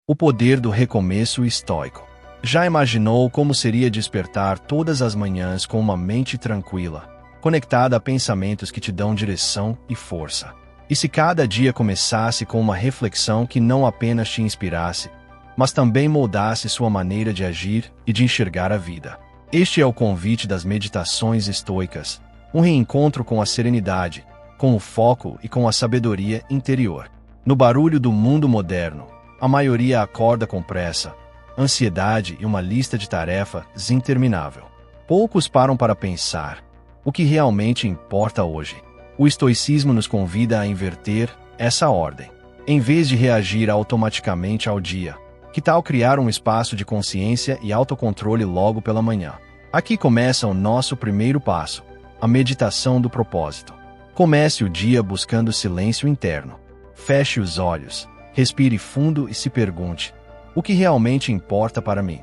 O poder do recomeço estoico. Já imaginou como seria despertar todas as manhãs com uma mente tranquila, conectada a pensamentos que te dão direção e força? E se cada dia começasse com uma reflexão que não apenas te inspirasse, mas também moldasse sua maneira de agir e de enxergar a vida? Este é o convite das meditações estoicas, um reencontro com a serenidade, com o foco e com a sabedoria interior. No barulho do mundo moderno, a maioria acorda com pressa, ansiedade e uma lista de tarefas interminável. Poucos param para pensar o que realmente importa hoje. O estoicismo nos convida a inverter essa ordem. Em vez de reagir automaticamente ao dia, que tal criar um espaço de consciência e autocontrole logo pela manhã? Aqui começa o nosso primeiro passo, a meditação do propósito. Comece o dia buscando silêncio interno. Feche os olhos, respire fundo e se pergunte: o que realmente importa para mim?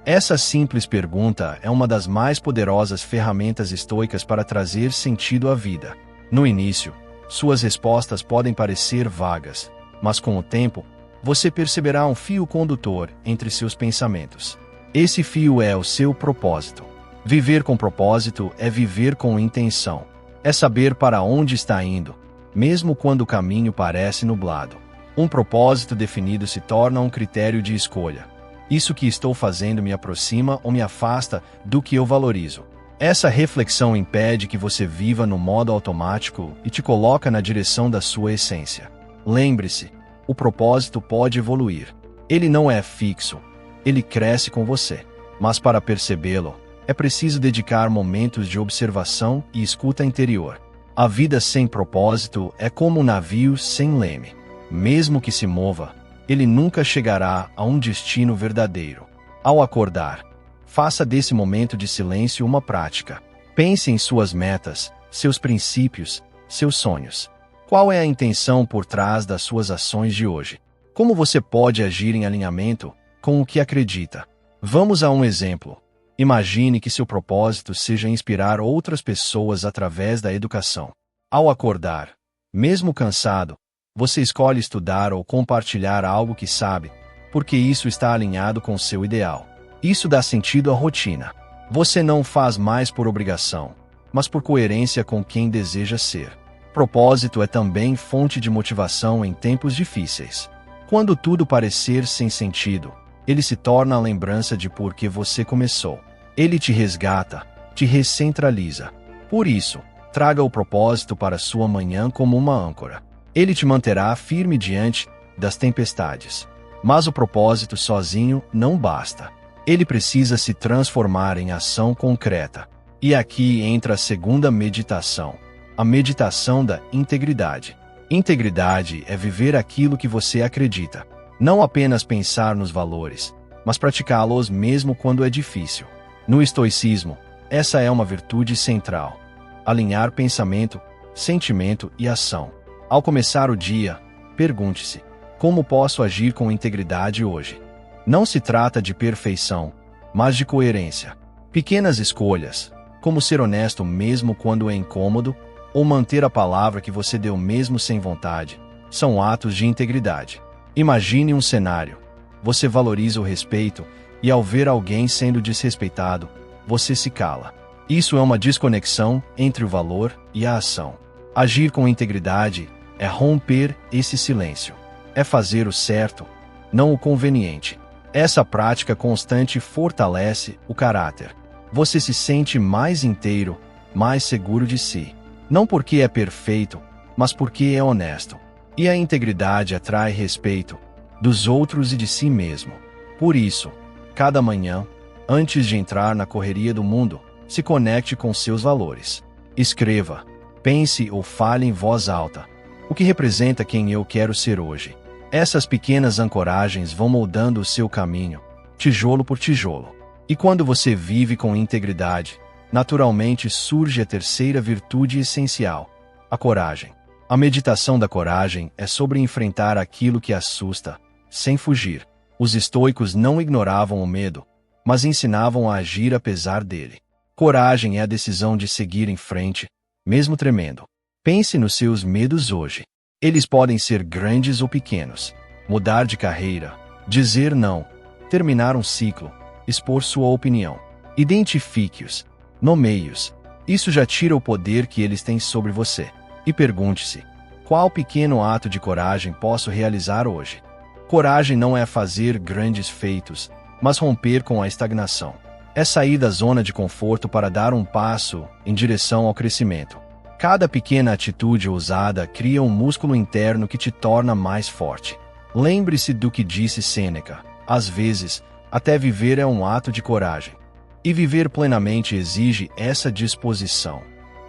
Essa simples pergunta é uma das mais poderosas ferramentas estoicas para trazer sentido à vida. No início, suas respostas podem parecer vagas, mas com o tempo, você perceberá um fio condutor entre seus pensamentos. Esse fio é o seu propósito. Viver com propósito é viver com intenção. É saber para onde está indo, mesmo quando o caminho parece nublado. Um propósito definido se torna um critério de escolha. Isso que estou fazendo me aproxima ou me afasta do que eu valorizo? Essa reflexão impede que você viva no modo automático e te coloca na direção da sua essência. Lembre-se, o propósito pode evoluir. Ele não é fixo, ele cresce com você. Mas para percebê-lo, é preciso dedicar momentos de observação e escuta interior. A vida sem propósito é como um navio sem leme. Mesmo que se mova, ele nunca chegará a um destino verdadeiro. Ao acordar, faça desse momento de silêncio uma prática. Pense em suas metas, seus princípios, seus sonhos. Qual é a intenção por trás das suas ações de hoje? Como você pode agir em alinhamento com o que acredita? Vamos a um exemplo. Imagine que seu propósito seja inspirar outras pessoas através da educação. Ao acordar, mesmo cansado, você escolhe estudar ou compartilhar algo que sabe, porque isso está alinhado com seu ideal. Isso dá sentido à rotina. Você não faz mais por obrigação, mas por coerência com quem deseja ser. Propósito é também fonte de motivação em tempos difíceis. Quando tudo parecer sem sentido, ele se torna a lembrança de por que você começou. Ele te resgata, te recentraliza. Por isso, traga o propósito para sua manhã como uma âncora. Ele te manterá firme diante das tempestades. Mas o propósito sozinho não basta. Ele precisa se transformar em ação concreta. E aqui entra a segunda meditação, a meditação da integridade. Integridade é viver aquilo que você acredita. Não apenas pensar nos valores, mas praticá-los mesmo quando é difícil. No estoicismo, essa é uma virtude central. Alinhar pensamento, sentimento e ação. Ao começar o dia, pergunte-se: como posso agir com integridade hoje? Não se trata de perfeição, mas de coerência. Pequenas escolhas, como ser honesto mesmo quando é incômodo, ou manter a palavra que você deu mesmo sem vontade, são atos de integridade. Imagine um cenário. Você valoriza o respeito e, ao ver alguém sendo desrespeitado, você se cala. Isso é uma desconexão entre o valor e a ação. Agir com integridade é romper esse silêncio. É fazer o certo, não o conveniente. Essa prática constante fortalece o caráter. Você se sente mais inteiro, mais seguro de si. Não porque é perfeito, mas porque é honesto. E a integridade atrai respeito dos outros e de si mesmo. Por isso, cada manhã, antes de entrar na correria do mundo, se conecte com seus valores. Escreva, pense ou fale em voz alta. O que representa quem eu quero ser hoje? Essas pequenas ancoragens vão moldando o seu caminho, tijolo por tijolo. E quando você vive com integridade, naturalmente surge a terceira virtude essencial, a coragem. A meditação da coragem é sobre enfrentar aquilo que assusta, sem fugir. Os estoicos não ignoravam o medo, mas ensinavam a agir apesar dele. Coragem é a decisão de seguir em frente, mesmo tremendo. Pense nos seus medos hoje. Eles podem ser grandes ou pequenos. Mudar de carreira, Dizer não. Terminar um ciclo. Expor sua opinião. Identifique-os. Nomeie-os. Isso já tira o poder que eles têm sobre você. E pergunte-se: qual pequeno ato de coragem posso realizar hoje? Coragem não é fazer grandes feitos, mas romper com a estagnação. É sair da zona de conforto para dar um passo em direção ao crescimento. Cada pequena atitude ousada cria um músculo interno que te torna mais forte. Lembre-se do que disse Sêneca: às vezes, até viver é um ato de coragem. E viver plenamente exige essa disposição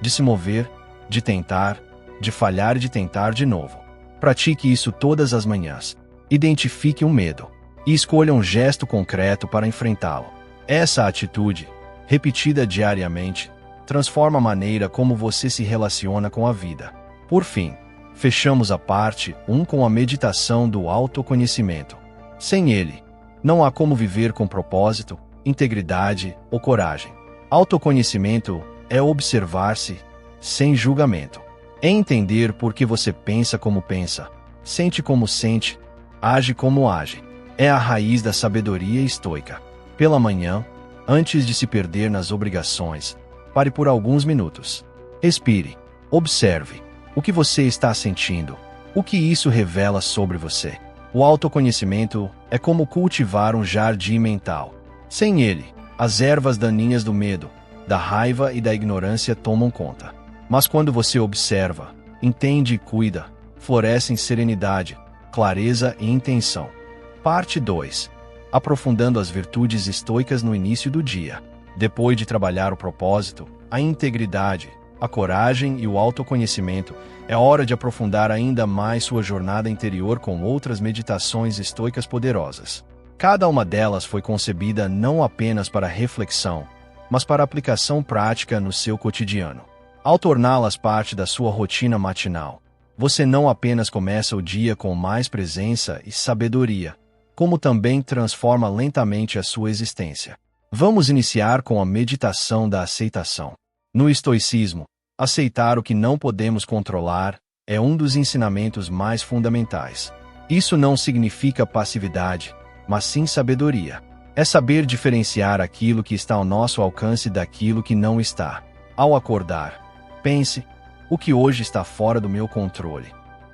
de se mover, de tentar, de falhar e de tentar de novo. Pratique isso todas as manhãs. Identifique um medo e escolha um gesto concreto para enfrentá-lo. Essa atitude, repetida diariamente, transforma a maneira como você se relaciona com a vida. Por fim, fechamos a parte 1 com a meditação do autoconhecimento. Sem ele, não há como viver com propósito, integridade ou coragem. Autoconhecimento é observar-se sem julgamento. É entender por que você pensa como pensa, sente como sente, age como age. É a raiz da sabedoria estoica. Pela manhã, antes de se perder nas obrigações, pare por alguns minutos. Respire. Observe. O que você está sentindo? O que isso revela sobre você? O autoconhecimento é como cultivar um jardim mental. Sem ele, as ervas daninhas do medo, da raiva e da ignorância tomam conta. Mas quando você observa, entende e cuida, florescem serenidade, clareza e intenção. Parte 2. Aprofundando as virtudes estoicas no início do dia. Depois de trabalhar o propósito, a integridade, a coragem e o autoconhecimento, é hora de aprofundar ainda mais sua jornada interior com outras meditações estoicas poderosas. Cada uma delas foi concebida não apenas para reflexão, mas para aplicação prática no seu cotidiano. Ao torná-las parte da sua rotina matinal, você não apenas começa o dia com mais presença e sabedoria, como também transforma lentamente a sua existência. Vamos iniciar com a meditação da aceitação. No estoicismo, aceitar o que não podemos controlar é um dos ensinamentos mais fundamentais. Isso não significa passividade, mas sim sabedoria. É saber diferenciar aquilo que está ao nosso alcance daquilo que não está. Ao acordar, pense: o que hoje está fora do meu controle?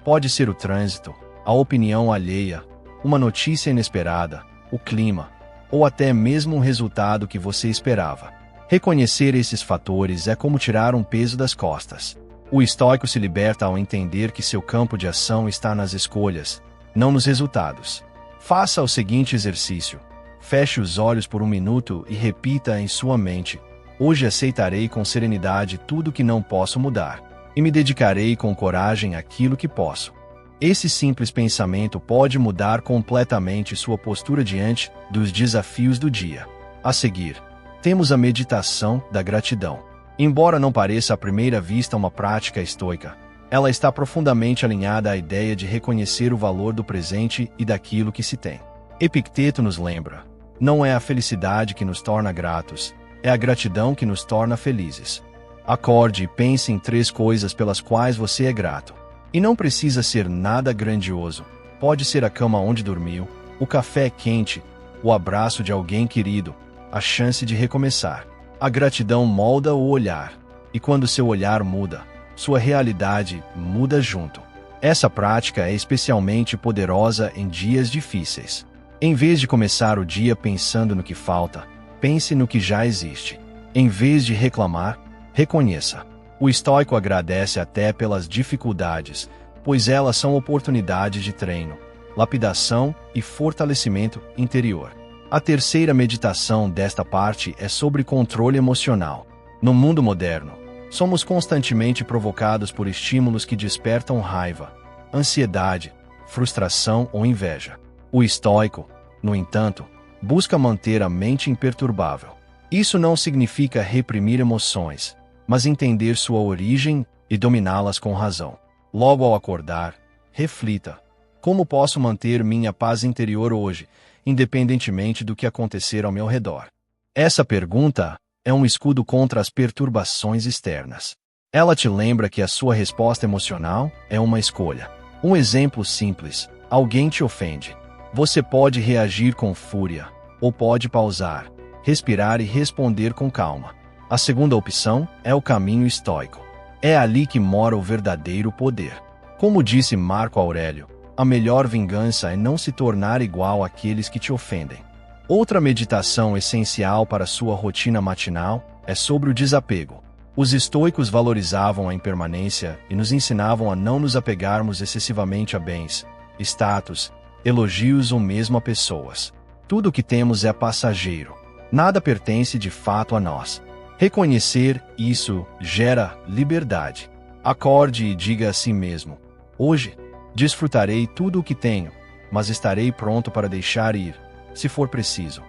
Pode ser o trânsito, a opinião alheia, uma notícia inesperada, o clima, ou até mesmo um resultado que você esperava. Reconhecer esses fatores é como tirar um peso das costas. O estoico se liberta ao entender que seu campo de ação está nas escolhas, não nos resultados. Faça o seguinte exercício. Feche os olhos por um minuto e repita em sua mente: hoje aceitarei com serenidade tudo que não posso mudar, e me dedicarei com coragem àquilo que posso. Esse simples pensamento pode mudar completamente sua postura diante dos desafios do dia. A seguir, temos a meditação da gratidão. Embora não pareça à primeira vista uma prática estoica, ela está profundamente alinhada à ideia de reconhecer o valor do presente e daquilo que se tem. Epicteto nos lembra: não é a felicidade que nos torna gratos, é a gratidão que nos torna felizes. Acorde e pense em 3 coisas pelas quais você é grato. E não precisa ser nada grandioso. Pode ser a cama onde dormiu, o café quente, o abraço de alguém querido, a chance de recomeçar. A gratidão molda o olhar, e quando seu olhar muda, sua realidade muda junto. Essa prática é especialmente poderosa em dias difíceis. Em vez de começar o dia pensando no que falta, pense no que já existe. Em vez de reclamar, reconheça. O estoico agradece até pelas dificuldades, pois elas são oportunidades de treino, lapidação e fortalecimento interior. A terceira meditação desta parte é sobre controle emocional. No mundo moderno, somos constantemente provocados por estímulos que despertam raiva, ansiedade, frustração ou inveja. O estoico, no entanto, busca manter a mente imperturbável. Isso não significa reprimir emoções, mas entender sua origem e dominá-las com razão. Logo ao acordar, reflita: como posso manter minha paz interior hoje, independentemente do que acontecer ao meu redor? Essa pergunta é um escudo contra as perturbações externas. Ela te lembra que a sua resposta emocional é uma escolha. Um exemplo simples: alguém te ofende. Você pode reagir com fúria, ou pode pausar, respirar e responder com calma. A segunda opção é o caminho estoico. É ali que mora o verdadeiro poder. Como disse Marco Aurélio, a melhor vingança é não se tornar igual àqueles que te ofendem. Outra meditação essencial para sua rotina matinal é sobre o desapego. Os estoicos valorizavam a impermanência e nos ensinavam a não nos apegarmos excessivamente a bens, status, elogios ou mesmo a pessoas. Tudo o que temos é passageiro. Nada pertence de fato a nós. Reconhecer isso gera liberdade. Acorde e diga a si mesmo: hoje, desfrutarei tudo o que tenho, mas estarei pronto para deixar ir, se for preciso.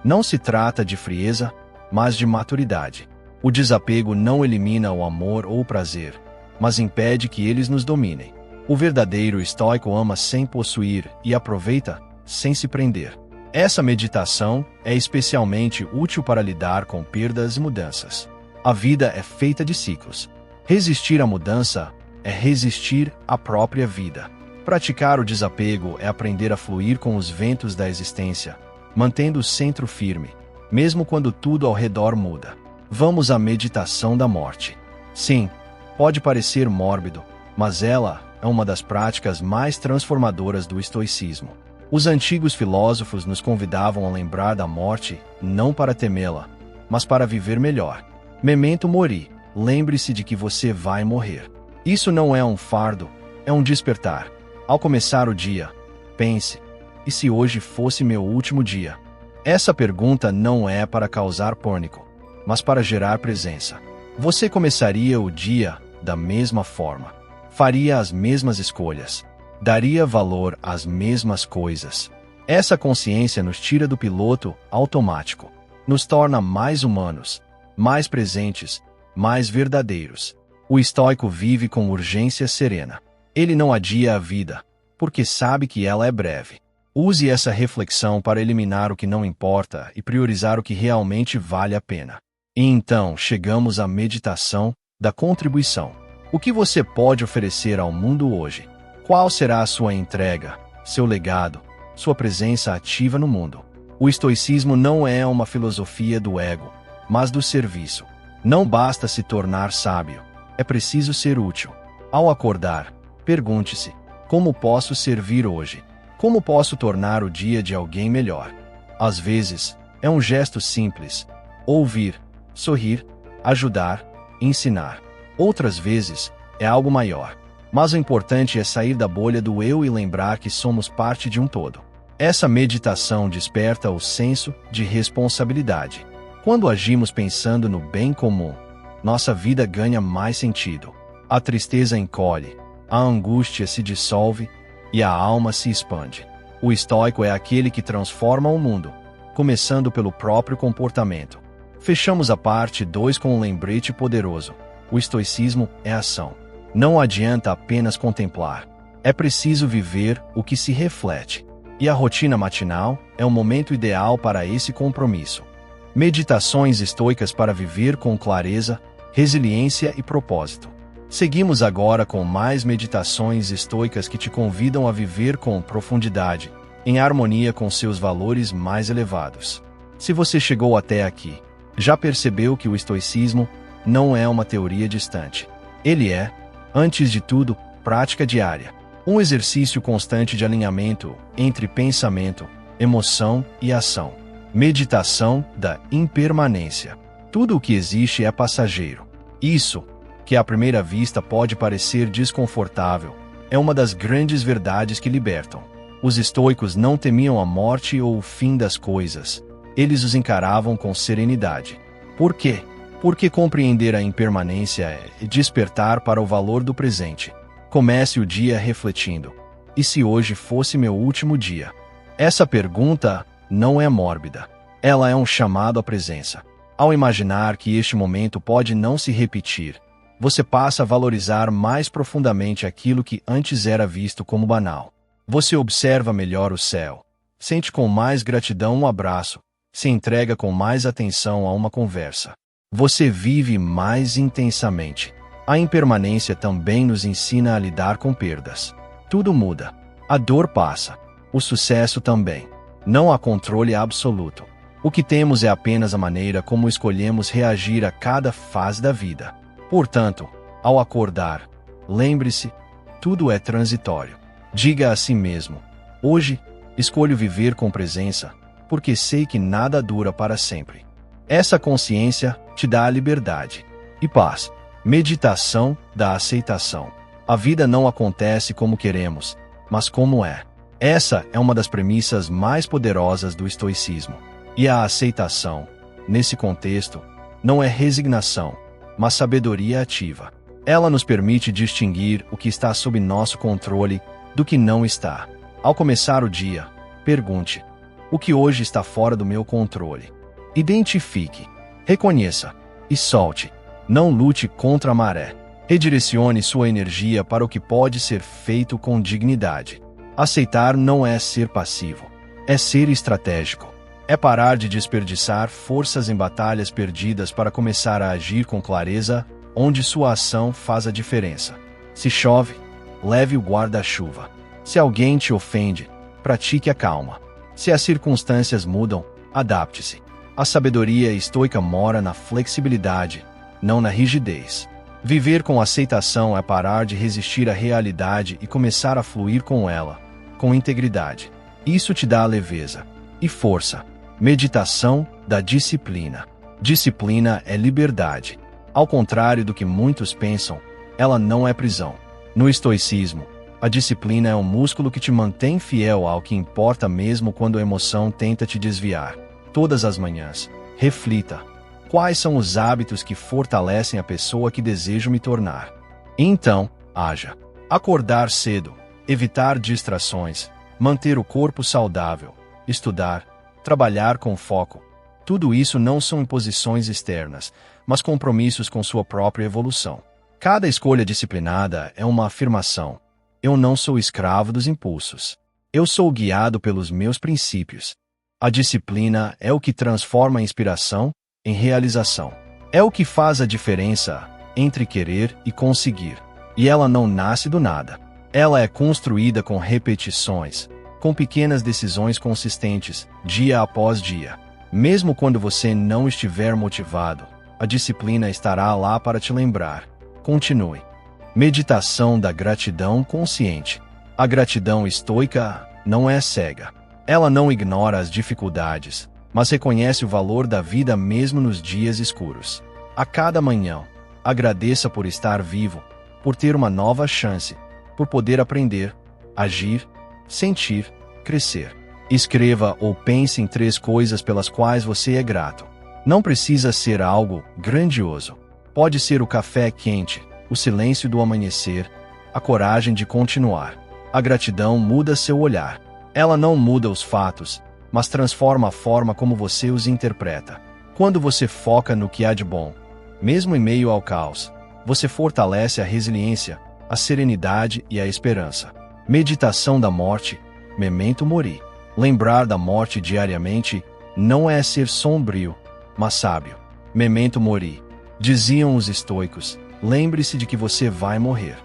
Não se trata de frieza, mas de maturidade. O desapego não elimina o amor ou o prazer, mas impede que eles nos dominem. O verdadeiro estoico ama sem possuir e aproveita sem se prender. Essa meditação é especialmente útil para lidar com perdas e mudanças. A vida é feita de ciclos. Resistir à mudança é resistir à própria vida. Praticar o desapego é aprender a fluir com os ventos da existência, mantendo o centro firme, mesmo quando tudo ao redor muda. Vamos à meditação da morte. Sim, pode parecer mórbido, mas ela é uma das práticas mais transformadoras do estoicismo. Os antigos filósofos nos convidavam a lembrar da morte, não para temê-la, mas para viver melhor. Memento mori, lembre-se de que você vai morrer. Isso não é um fardo, é um despertar. Ao começar o dia, pense: e se hoje fosse meu último dia? Essa pergunta não é para causar pânico, mas para gerar presença. Você começaria o dia da mesma forma, faria as mesmas escolhas, daria valor às mesmas coisas. Essa consciência nos tira do piloto automático, nos torna mais humanos, mais presentes, mais verdadeiros. O estoico vive com urgência serena. Ele não adia a vida, porque sabe que ela é breve. Use essa reflexão para eliminar o que não importa e priorizar o que realmente vale a pena. E então chegamos à meditação da contribuição. O que você pode oferecer ao mundo hoje? Qual será a sua entrega, seu legado, sua presença ativa no mundo? O estoicismo não é uma filosofia do ego, mas do serviço. Não basta se tornar sábio, é preciso ser útil. Ao acordar, pergunte-se: como posso servir hoje? Como posso tornar o dia de alguém melhor? Às vezes, é um gesto simples: ouvir, sorrir, ajudar, ensinar. Outras vezes, é algo maior. Mas o importante é sair da bolha do eu e lembrar que somos parte de um todo. Essa meditação desperta o senso de responsabilidade. Quando agimos pensando no bem comum, nossa vida ganha mais sentido. A tristeza encolhe, a angústia se dissolve e a alma se expande. O estoico é aquele que transforma o mundo, começando pelo próprio comportamento. Fechamos a parte 2 com um lembrete poderoso. O estoicismo é ação. Não adianta apenas contemplar. É preciso viver o que se reflete. E a rotina matinal é o momento ideal para esse compromisso. Meditações estoicas para viver com clareza, resiliência e propósito. Seguimos agora com mais meditações estoicas que te convidam a viver com profundidade, em harmonia com seus valores mais elevados. Se você chegou até aqui, já percebeu que o estoicismo não é uma teoria distante. Ele é, antes de tudo, prática diária. Um exercício constante de alinhamento entre pensamento, emoção e ação. Meditação da impermanência. Tudo o que existe é passageiro. Isso, que à primeira vista pode parecer desconfortável, é uma das grandes verdades que libertam. Os estoicos não temiam a morte ou o fim das coisas. Eles os encaravam com serenidade. Por quê? Porque compreender a impermanência é despertar para o valor do presente. Comece o dia refletindo: e se hoje fosse meu último dia? Essa pergunta não é mórbida. Ela é um chamado à presença. Ao imaginar que este momento pode não se repetir, você passa a valorizar mais profundamente aquilo que antes era visto como banal. Você observa melhor o céu, sente com mais gratidão um abraço, se entrega com mais atenção a uma conversa. Você vive mais intensamente. A impermanência também nos ensina a lidar com perdas. Tudo muda. A dor passa. O sucesso também. Não há controle absoluto. O que temos é apenas a maneira como escolhemos reagir a cada fase da vida. Portanto, ao acordar, lembre-se, tudo é transitório. Diga a si mesmo: hoje, escolho viver com presença, porque sei que nada dura para sempre. Essa consciência te dá a liberdade e paz. Meditação da aceitação. A vida não acontece como queremos, mas como é. Essa é uma das premissas mais poderosas do estoicismo. E a aceitação, nesse contexto, não é resignação, mas sabedoria ativa. Ela nos permite distinguir o que está sob nosso controle do que não está. Ao começar o dia, pergunte: o que hoje está fora do meu controle? Identifique, reconheça e solte. Não lute contra a maré. Redirecione sua energia para o que pode ser feito com dignidade. Aceitar não é ser passivo, é ser estratégico. É parar de desperdiçar forças em batalhas perdidas para começar a agir com clareza, onde sua ação faz a diferença. Se chove, leve o guarda-chuva. Se alguém te ofende, pratique a calma. Se as circunstâncias mudam, adapte-se. A sabedoria estoica mora na flexibilidade, não na rigidez. Viver com aceitação é parar de resistir à realidade e começar a fluir com ela, com integridade. Isso te dá leveza e força. Meditação da disciplina. Disciplina é liberdade. Ao contrário do que muitos pensam, ela não é prisão. No estoicismo, a disciplina é um músculo que te mantém fiel ao que importa mesmo quando a emoção tenta te desviar. Todas as manhãs, reflita: quais são os hábitos que fortalecem a pessoa que desejo me tornar? Então, haja. Acordar cedo, evitar distrações, manter o corpo saudável, estudar, trabalhar com foco. Tudo isso não são imposições externas, mas compromissos com sua própria evolução. Cada escolha disciplinada é uma afirmação: eu não sou escravo dos impulsos. Eu sou guiado pelos meus princípios. A disciplina é o que transforma a inspiração em realização. É o que faz a diferença entre querer e conseguir. E ela não nasce do nada. Ela é construída com repetições, com pequenas decisões consistentes, dia após dia. Mesmo quando você não estiver motivado, a disciplina estará lá para te lembrar. Continue. Meditação da gratidão consciente. A gratidão estoica não é cega. Ela não ignora as dificuldades, mas reconhece o valor da vida mesmo nos dias escuros. A cada manhã, agradeça por estar vivo, por ter uma nova chance, por poder aprender, agir, sentir, crescer. Escreva ou pense em 3 coisas pelas quais você é grato. Não precisa ser algo grandioso. Pode ser o café quente, o silêncio do amanhecer, a coragem de continuar. A gratidão muda seu olhar. Ela não muda os fatos, mas transforma a forma como você os interpreta. Quando você foca no que há de bom, mesmo em meio ao caos, você fortalece a resiliência, a serenidade e a esperança. Meditação da morte, memento mori. Lembrar da morte diariamente não é ser sombrio, mas sábio. Memento mori. Diziam os estoicos: lembre-se de que você vai morrer.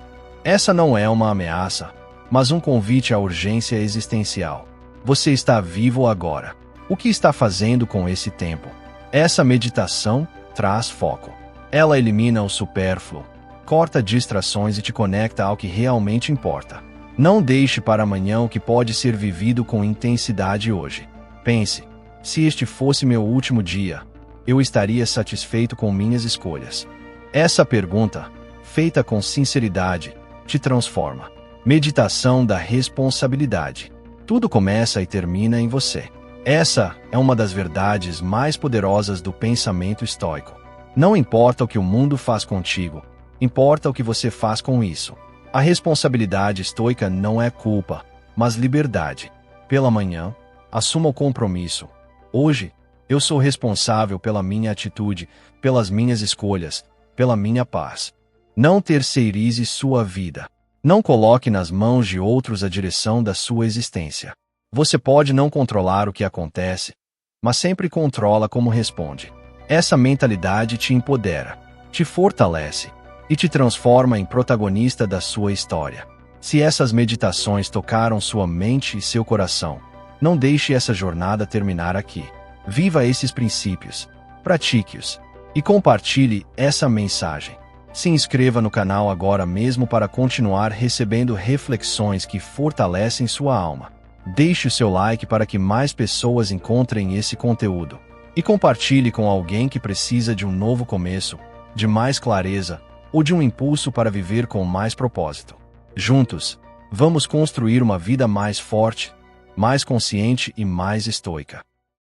Essa não é uma ameaça, mas um convite à urgência existencial. Você está vivo agora. O que está fazendo com esse tempo? Essa meditação traz foco. Ela elimina o supérfluo, corta distrações e te conecta ao que realmente importa. Não deixe para amanhã o que pode ser vivido com intensidade hoje. Pense: se este fosse meu último dia, eu estaria satisfeito com minhas escolhas? Essa pergunta, feita com sinceridade, te transforma. Meditação da responsabilidade. Tudo começa e termina em você. Essa é uma das verdades mais poderosas do pensamento estoico. Não importa o que o mundo faz contigo, importa o que você faz com isso. A responsabilidade estoica não é culpa, mas liberdade. Pela manhã, assuma o compromisso. Hoje, eu sou responsável pela minha atitude, pelas minhas escolhas, pela minha paz. Não terceirize sua vida. Não coloque nas mãos de outros a direção da sua existência. Você pode não controlar o que acontece, mas sempre controla como responde. Essa mentalidade te empodera, te fortalece e te transforma em protagonista da sua história. Se essas meditações tocaram sua mente e seu coração, não deixe essa jornada terminar aqui. Viva esses princípios, pratique-os e compartilhe essa mensagem. Se inscreva no canal agora mesmo para continuar recebendo reflexões que fortalecem sua alma. Deixe o seu like para que mais pessoas encontrem esse conteúdo. E compartilhe com alguém que precisa de um novo começo, de mais clareza ou de um impulso para viver com mais propósito. Juntos, vamos construir uma vida mais forte, mais consciente e mais estoica.